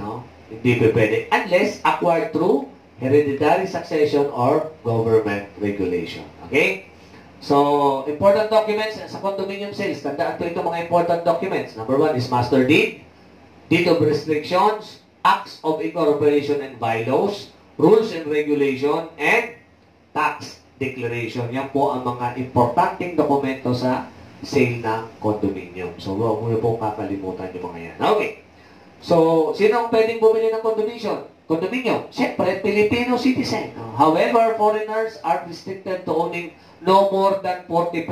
Hindi pwede. Unless acquired through hereditary succession or government regulation. Okay? So, important documents sa condominium sales. Tandaan po ito mga important documents. Number 1 is master deed, deed of restrictions, acts of incorporation and bylaws, rules and regulation, and tax declaration. Yan po ang mga importanteng dokumento sa sale ng condominium. So, huwag mo po kakalimutan yung mga yan. Okay. So, sino ang pwedeng bumili ng condominium? Siyempre, Filipino citizen. However, foreigners are restricted to owning no more than 40%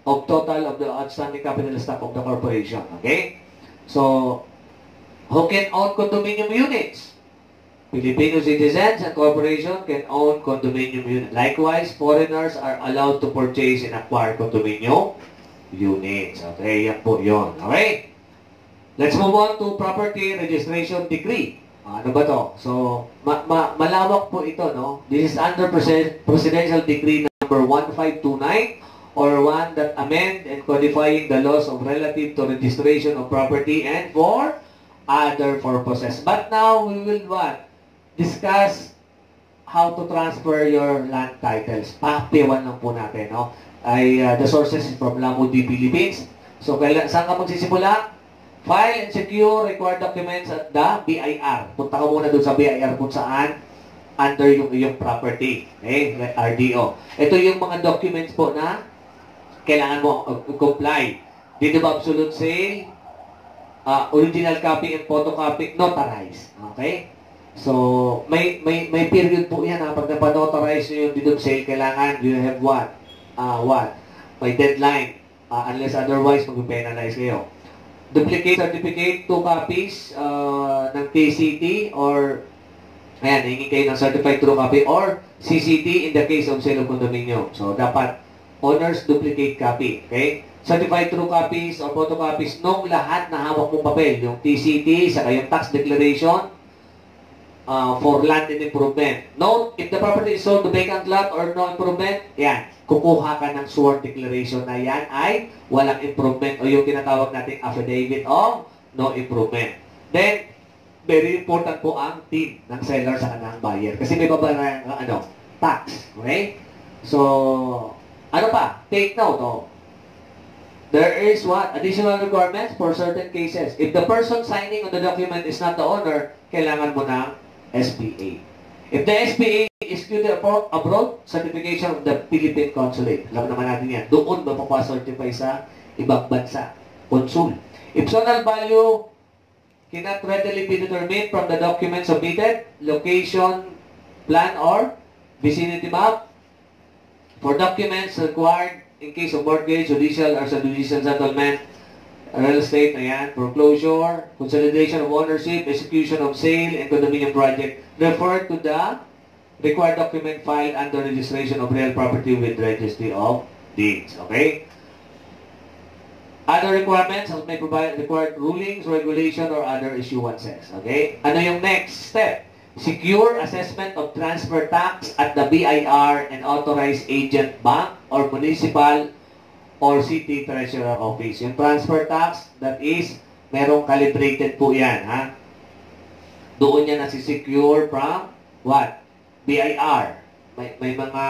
of total of the outstanding capital stock of the corporation. Okay? So, who can own condominium units? Filipino citizens and corporation can own condominium units. Likewise, foreigners are allowed to purchase and acquire condominium units. Okay? Yan po yun. Okay? Let's move on to property registration decree. Ano ba to? So, malawak po ito, no? This is under Presidential Decree number 1529 or one that amend and codifying the laws of relative to registration of property and for other purposes. But now, we will what? Discuss how to transfer your land titles. Pakiwan lang po natin, no? The sources is from Lamudi Philippines. So, saan ka magsisimula? File and secure required documents at the BIR. Punta ka muna doon sa BIR kung saan under yung iyong property. Okay? RDO. Ito yung mga documents po na kailangan mo comply. Deed of absolute sale, original copy and photocopy, notarize. Okay? So, may period po yan. Pag napanotarize nyo yung deed of sale, kailangan you have what? May deadline. Unless otherwise, mag-penalize kayo. Duplicate certificate, 2 copies ng TCT or ayan, hingin kayo ng certified true copy or CCT in the case of sale of condominium. So, dapat owner's duplicate copy. Okay? Certified true copies or photocopies nung lahat na hawak mong papel. Yung TCT, saka yung tax declaration for land and improvement. Note, if the property is sold to vacant lot or no improvement, yan. Kukuha ka ng sworn declaration na yan ay walang improvement o yung tinatawag nating affidavit of no improvement. Then, very important po ang team ng seller sa kanang buyer. Kasi may babayaran tax. Okay? So, ano pa? Take note. There is what? Additional requirements for certain cases. If the person signing on the document is not the owner, kailangan mo ng SPA. If the SPA is executed abroad, certification of the Philippine Consulate. Alam naman natin yan. Doon mapapacertify sa ibang bansa. Consul. If zonal value cannot readily be determined from the document submitted, location, plan, or vicinity map, for documents required in case of mortgage, judicial, or subjudicial settlement, real estate, ayan, foreclosure, consolidation of ownership, execution of sale, and condominium project, refer to the required document filed under registration of real property with Registry of Deeds. Okay? Other requirements may provide required rulings, regulation, or other issuances. Okay? Ano yung next step? Secure assessment of transfer tax at the BIR and authorized agent bank or municipal or city treasurer office. Yung transfer tax, that is, merong calibrated po yan. Ha? Doon yan nasi-secure from what? BIR. May mga,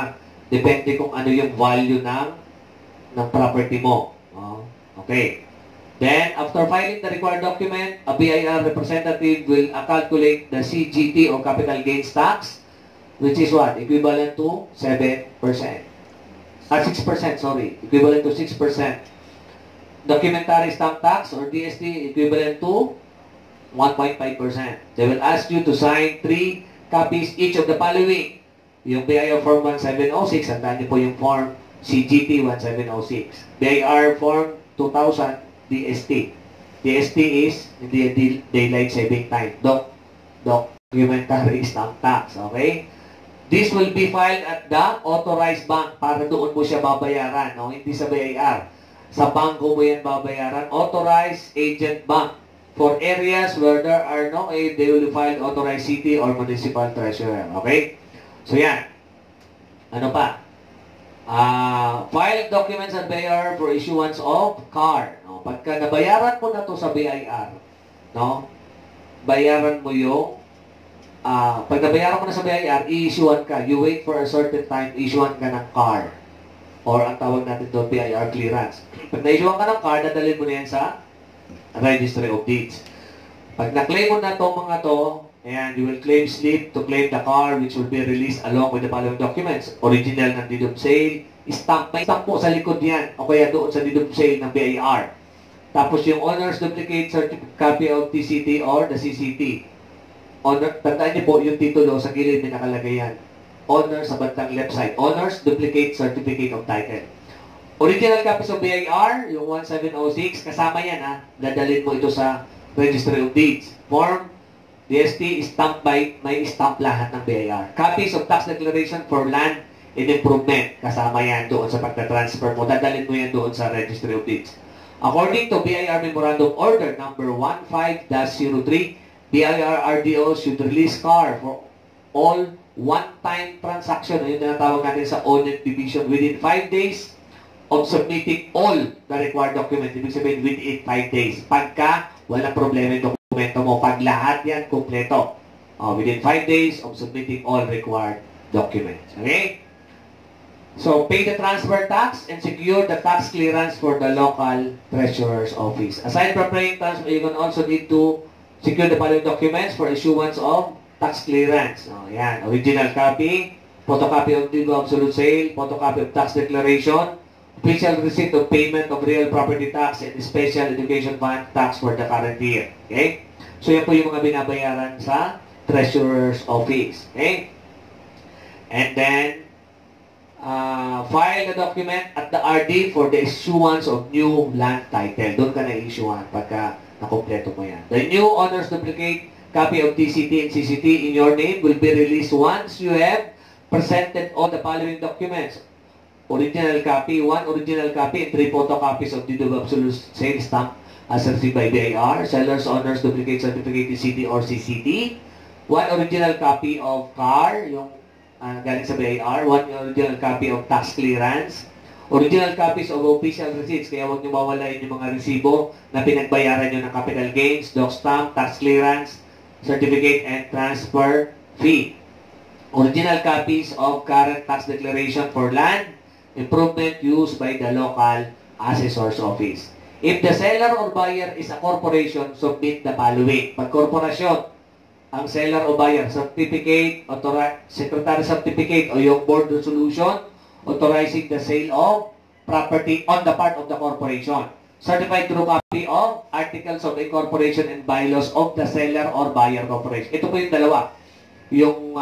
depende kung ano yung value ng property mo. Oh, okay. Then, after filing the required document, a BIR representative will calculate the CGT or capital gains tax, which is what? Equivalent to 7%. 6%, sorry. Equivalent to 6%. Documentary stamp tax or DST equivalent to 1.5%. They will ask you to sign 3 copies each of the following. Yung BIR Form 1706, tandaan niyo po yung Form CGT 1706. BIR Form 2000 DST. DST is Daylight Saving Time. Documentary stamp tax. Okay? This will be filed at the authorized bank para doon mo siya babayaran. No? Hindi sa BIR. Sa bangko mo yan babayaran. Authorized agent bank. For areas where there are no aid, they will file authorized city or municipal treasurer. Okay? So yan. Ano pa? File documents at BIR for issuance of car. No? Pagka nabayaran mo na to sa BIR, no? Bayaran mo yung pag nabayaran mo na sa BIR, i-issuean ka. You wait for a certain time, issuean ka ng car. Or ang tawag natin doon, BIR clearance. Pag na-issuean ka ng car, dadalhin mo na yan sa Registry of Deeds. Pag na-claim mo na itong mga to, and you will claim slip to claim the car which will be released along with the following documents. Original ng deed of sale, stamp. May stamp po sa likod yan, o kaya doon sa deed of sale ng BIR. Tapos yung owner's duplicate copy of TCT or the CCT. Tandaan niyo po, yung titulo sa gilid may nakalagay yan. Owner sa bandang left side. Owner's duplicate certificate of title. Original copies of BIR, yung 1706, kasama yan ha. Dadalhin mo ito sa Registry of Deeds. Form DST stamp by, may stamp lahat ng BIR. Copies of tax declaration for land and improvement. Kasama yan doon sa pagka-transfer mo. Dadalhin mo yan doon sa Registry of Deeds. According to BIR Memorandum Order number 15-03, BIR RDO should release car for all one-time transaction, yung tinatawag natin sa audit division, within 5 days of submitting all the required document. Ibig sabihin, within 5 days. Pagka walang problema yung dokumento mo, pag lahat yan kumpleto. Within 5 days of submitting all required documents. Okay? So, pay the transfer tax and secure the tax clearance for the local treasurer's office. Aside from paying transfer, you can also need to secure the following documents for issuance of tax clearance. Yan. Original copy, photocopy of deed of absolute sale, photocopy of tax declaration, official receipt of payment of real property tax and special education fund tax for the current year. Okay? So, yan po yung mga binabayaran sa treasurer's office. Okay? And then, file the document at the RD for the issuance of new land title. Doon ka na-issuean pagka nakompleto mo yan. The new owner's duplicate copy of TCT and CCT in your name will be released once you have presented all the following documents. Original copy, 1 original copy, and 3 photocopies of deed of absolute sale stamp as received by BIR, seller's owner's duplicate certificate TCT or CCT, 1 original copy of car, yung galing sa BIR, 1 original copy of tax clearance, original copies of official receipts, kaya huwag nyo mawalain yung mga resibo na pinagbayaran nyo ng capital gains, doc stamp, tax clearance, certificate, and transfer fee. Original copies of current tax declaration for land improvement used by the local assessor's office. If the seller or buyer is a corporation, submit the following. Pag korporasyon, ang seller o buyer, certificate, secretary certificate o yung board resolution, authorizing the sale of property on the part of the corporation. Certified true copy of articles of incorporation and bylaws of the seller or buyer corporation. Ito po yung dalawa. Yung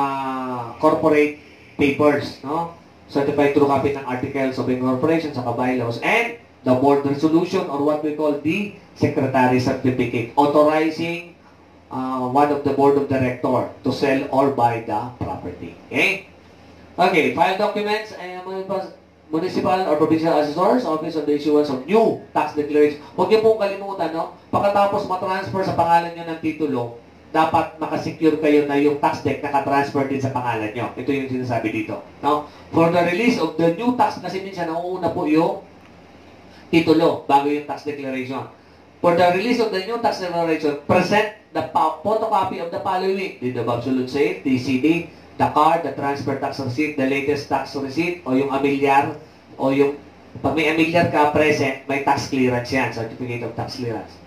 corporate papers, no? Certified true copy ng articles of incorporation sa bylaws and the board resolution or what we call the secretary certificate authorizing one of the board of director to sell or buy the property. Okay? Okay, file documents and municipal or provincial assessor's office of the issuance of new tax declaration. Huwag niyo pong kalimutan, no? Pagkatapos matransfer sa pangalan niyo ng titulo, dapat makasecure kayo na yung tax deck nakatransfer din sa pangalan niyo. Ito yung sinasabi dito. No? For the release of the new tax, kasi minsan nauuna po yung titulo bago yung tax declaration. For the release of the new tax declaration, present the photocopy of the following: the absolute sale, TCD, the card, the transfer tax receipt, the latest tax receipt, o yung amilyar, o yung, pag may amilyar ka present, may tax clearance yan, certificate of tax clearance.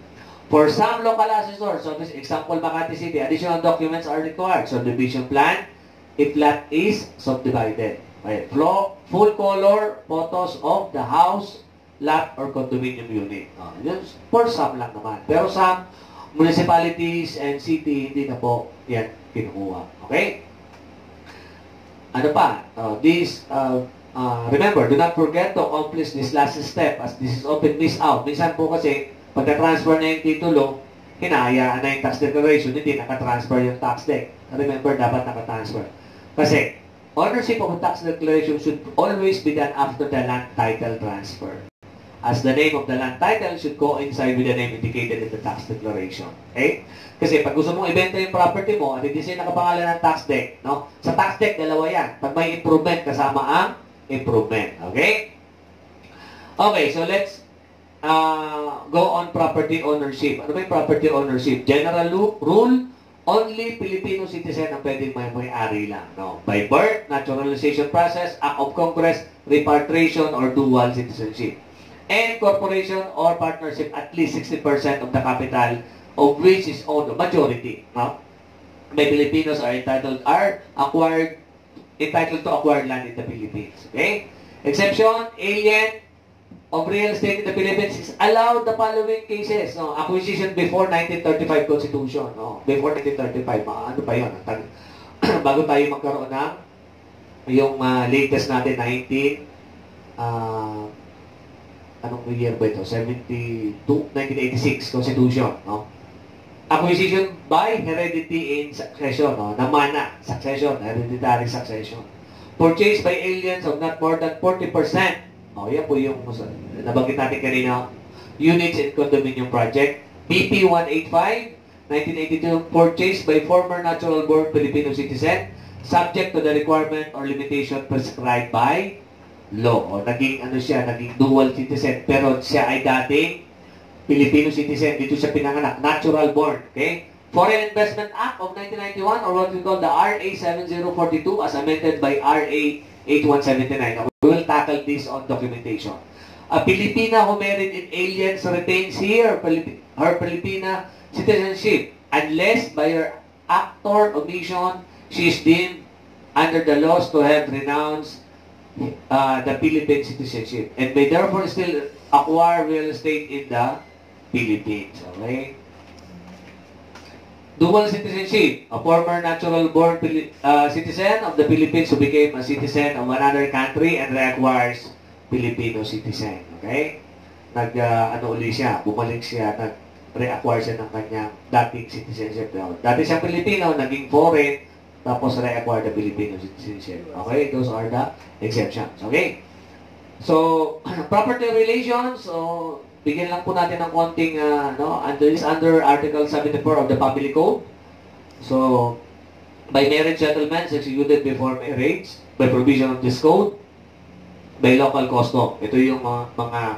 For some local assessors, so this example, Makati City, additional documents are required. Subdivision plan, if lot is subdivided. Okay. Full color photos of the house, lot, or condominium unit. For some lang naman. Pero some municipalities and city, hindi na po yan kinukuha. Okay? Ano pa? Remember, do not forget to accomplish this last step as this is often missed out. Minsan po kasi, pagka-transfer na yung titulo, hinahayaan na yung tax declaration, hindi naka-transfer yung tax deck. Remember, dapat naka-transfer. Kasi, ownership of a tax declaration should always be done after the land title transfer, as the name of the land title should coincide with the name indicated in the tax declaration. Okay? Kasi pag gusto mong ibenta yung property mo, at hindi siya nakapangalan ng tax deck, no? Sa tax deck, dalawa yan. Pag may improvement, kasama ang improvement. Okay? Okay, so let's go on property ownership. Ano ba yung property ownership? General rule, only Filipino citizen ang pwedeng may-ari lang. No? By birth, naturalization process, act of Congress, repatriation, or dual citizenship. And corporation or partnership, at least 60% of the capital of which is owned, majority, no? By Filipinos are entitled to acquire land in the Philippines. Okay? Exception, alien of real estate in the Philippines is allowed the following cases. No? Acquisition before 1935 Constitution. No? Before 1935, ano pa yun? Bago tayo magkaroon ng yung latest natin, 1986 Constitution, no? Acquisition by heredity in succession, no? Namana, succession, hereditary succession. Purchased by aliens of not more than 40%. Yan po yung nabanggit natin kanina. Units in condominium project. BP 185, 1982, purchased by former natural born Filipino citizen, subject to the requirement or limitation prescribed by law. O naging dual citizen, pero siya ay dating Filipino citizen, dito siya pinanganak, natural born. Okay? Foreign Investment Act of 1991, or what we call the RA 7042 as amended by RA 8179. We will tackle this on documentation. A Filipina who married in aliens retains her Filipina citizenship unless by her act or omission she is deemed under the laws to have renounced the Philippine citizenship and may therefore still acquire real estate in the Philippines. Okay? Dual citizenship. A former natural-born citizen of the Philippines who became a citizen of another country and reacquires Filipino citizen. Okay? Uli siya, bumalik siya, nag-reacquire siya ng kanyang dating citizenship. Dati siyang Pilipino, naging foreign, tapos reacquire the Filipino citizenship. Okay? Those are the exceptions. Okay? So, property relations, so, bigyan lang po natin ng konting, under Article 74 of the Public Code. So, by marriage settlements executed before marriage, by provision of this code, by local custom. Ito yung mga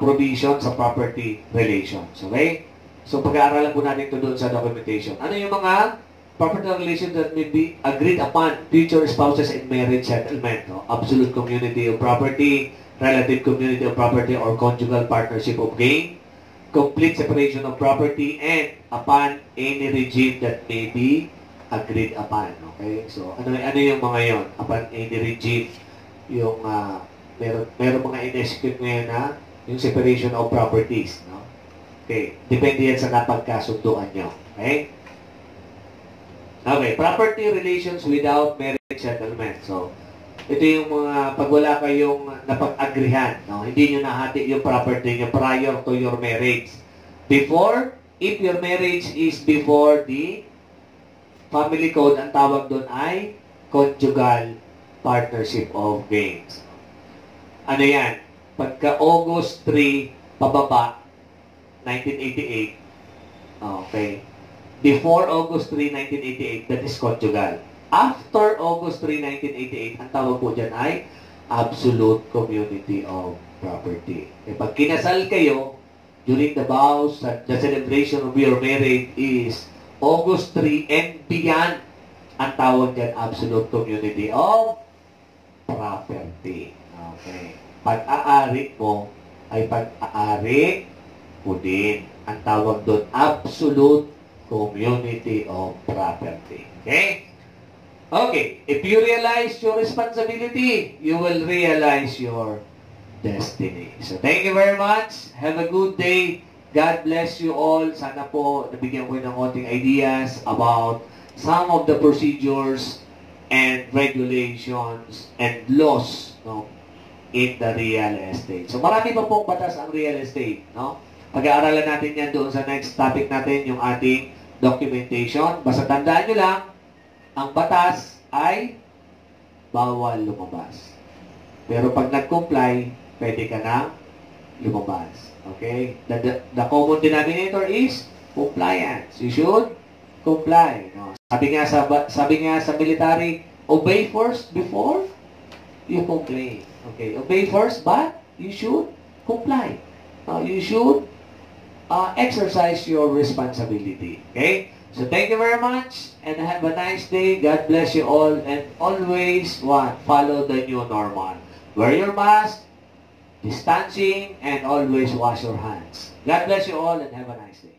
provision sa property relations. Okay? So, pag-aaralan po natin ito doon sa documentation. Ano yung mga property relations that may be agreed upon future spouses in marriage settlement? No? Absolute community of property, relative community of property or conjugal partnership of gain, complete separation of property, and upon any regime that may be agreed upon. Okay? So, ano yung mga yon? Upon any regime, yung meron mga in-execute ngayon na yung separation of properties. No? Okay. Depende yan sa napagkasunduan nyo. Okay? Okay. Property relations without marriage settlement. So, Ito yung mga pag wala kayong napag-agrihan, no? Hindi nyo nahati yung property nyo prior to your marriage. Before, if your marriage is before the family code, ang tawag doon ay conjugal partnership of gains. Ano yan? Pagka August 3, pababa, 1988, okay. Before August 3, 1988, that is conjugal. After August 3, 1988, ang tawag po dyan ay absolute community of property. E pag kinasal kayo, during the vows, the celebration of your marriage is August 3 and beyond, ang tawag dyan absolute community of property. Okay. Pag-aari mo ay pag-aari mo din. Ang tawag doon absolute community of property. Okay? Okay. If you realize your responsibility, you will realize your destiny. So, thank you very much. Have a good day. God bless you all. Sana po nabigyan ko ng konting ideas about some of the procedures and regulations and laws, no, in the real estate. So, marami pa pong batas ang real estate, no? Pag-aaralan natin yan doon sa next topic natin, yung ating documentation. Basta tandaan nyo lang, ang batas ay bawal lumabas. Pero pag nag-comply, pwede ka na lumabas. Okay? The common denominator is compliance. You should comply. No? Sabi nga sa military, obey first before you complain. Okay? Obey first, but you should comply. You should exercise your responsibility. Okay? So thank you very much and have a nice day. God bless you all and always follow the new normal. Wear your mask, distancing, and always wash your hands. God bless you all and have a nice day.